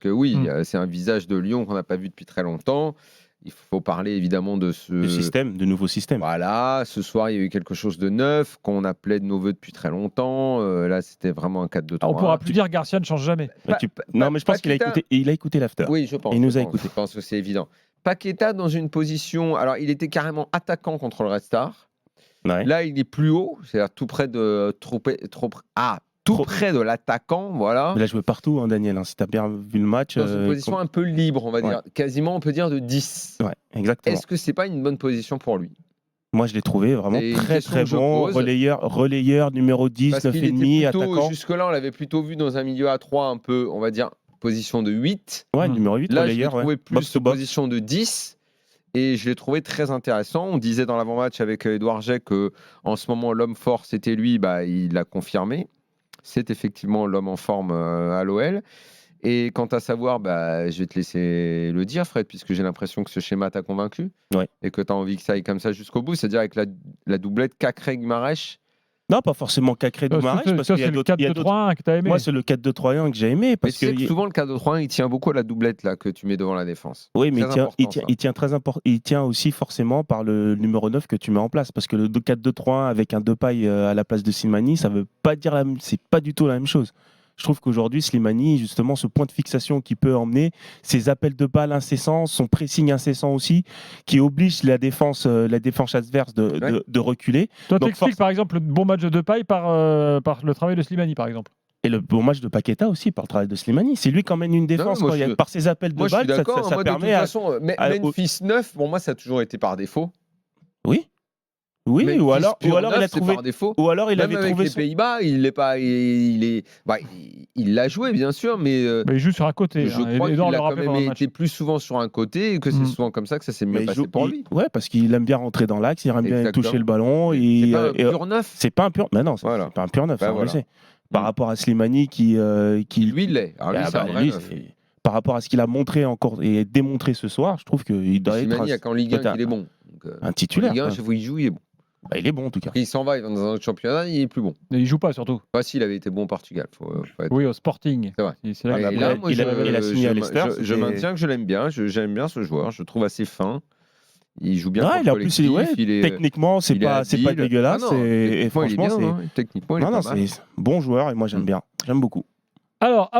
Que oui, c'est un visage de Lyon qu'on n'a pas vu depuis très longtemps. Il faut parler évidemment de de nouveau système. Voilà, ce soir il y a eu quelque chose de neuf qu'on appelait de nos voeux depuis très longtemps. Là, c'était vraiment un 4-2-3. On pourra plus dire Garcia ne change jamais. Non, mais je pense qu'il a écouté l'after. Oui, je pense. Il nous a écouté. Je pense que c'est évident. Paqueta dans une position. Alors, il était carrément attaquant contre le Red Star. Ouais. Là, il est plus haut, c'est-à-dire tout près de près de l'attaquant, voilà. Il a joué partout, hein, Daniel. Si tu as bien vu le match. Dans une position un peu libre, on va dire. Quasiment, on peut dire de 10. Ouais, exactement. Est-ce que c'est pas une bonne position pour lui? Moi, je l'ai trouvé vraiment très bon. Relayeur numéro 10, 9,5, attaquant. Jusque-là, on l'avait plutôt vu dans un milieu à 3, un peu, on va dire, position de 8. Ouais, numéro 8, là, relayeur. Je l'ai trouvé plus position de 10. Et je l'ai trouvé très intéressant. On disait dans l'avant-match avec Edouard Jay qu'en ce moment, l'homme fort, c'était lui. Il l'a confirmé. C'est effectivement l'homme en forme à l'OL. Et quant à savoir, je vais te laisser le dire, Fred, puisque j'ai l'impression que ce schéma t'a convaincu. Ouais. Et que tu as envie que ça aille comme ça jusqu'au bout. C'est-à-dire avec la doublette Cacré-Guimarães. Non, pas forcément Cacré-Guimarães. Parce qu'il y a d'autres. C'est le 4-2-3-1 que tu as aimé. Moi, c'est le 4-2-3-1 que j'ai aimé. Parce que souvent, le 4-2-3-1, il tient beaucoup à la doublette là, que tu mets devant la défense. Oui, mais il tient aussi forcément par le numéro 9 que tu mets en place. Parce que le 4-2-3-1 avec un Depay à la place de Slimani, ça veut pas dire c'est pas du tout la même chose. Je trouve qu'aujourd'hui, Slimani, justement, ce point de fixation qui peut emmener, ses appels de balle incessants, son pressing incessant aussi, qui oblige la défense adverse de reculer. Toi, tu expliques par exemple le bon match de Depay par le travail de Slimani, par exemple. Et le bon match de Paqueta aussi par le travail de Slimani. C'est lui qui emmène une défense par ses appels de balle. Ça permet de toute façon, Memphis 9, bon, moi, ça a toujours été par défaut. Oui. Oui, mais ou alors il a trouvé par défaut. Ou alors il même avait avec trouvé les Pays-Bas, il l'a joué bien sûr, mais il joue sur un côté. Je crois qu'il a quand même été plus souvent sur un côté et que c'est souvent comme ça que ça s'est mieux passé pour lui. Ouais, parce qu'il aime bien rentrer dans l'axe, il aime bien toucher le ballon. C'est pas un pur neuf. C'est pas un pur. Mais non, c'est pas un pur neuf. On le sait. Par rapport à Slimani qui lui l'est. Par rapport à ce qu'il a montré encore et démontré ce soir, je trouve qu'il doit être. Slimani, il y a qu'en Ligue 1 qu'il est bon. Un titulaire. En Ligue 1, chaque fois qu'il joue, il est bon. Il est bon en tout cas. Il s'en va, il va dans un autre championnat, il est plus bon. Mais il joue pas surtout. Il avait été bon au Portugal. Oui, au Sporting. C'est vrai. Il a signé à Leicester. Je maintiens que je l'aime bien. J'aime bien ce joueur. Je le trouve assez fin. Il joue bien. Techniquement, c'est pas dégueulasse. Et franchement, techniquement, il est bon joueur et moi j'aime bien. J'aime beaucoup. Alors,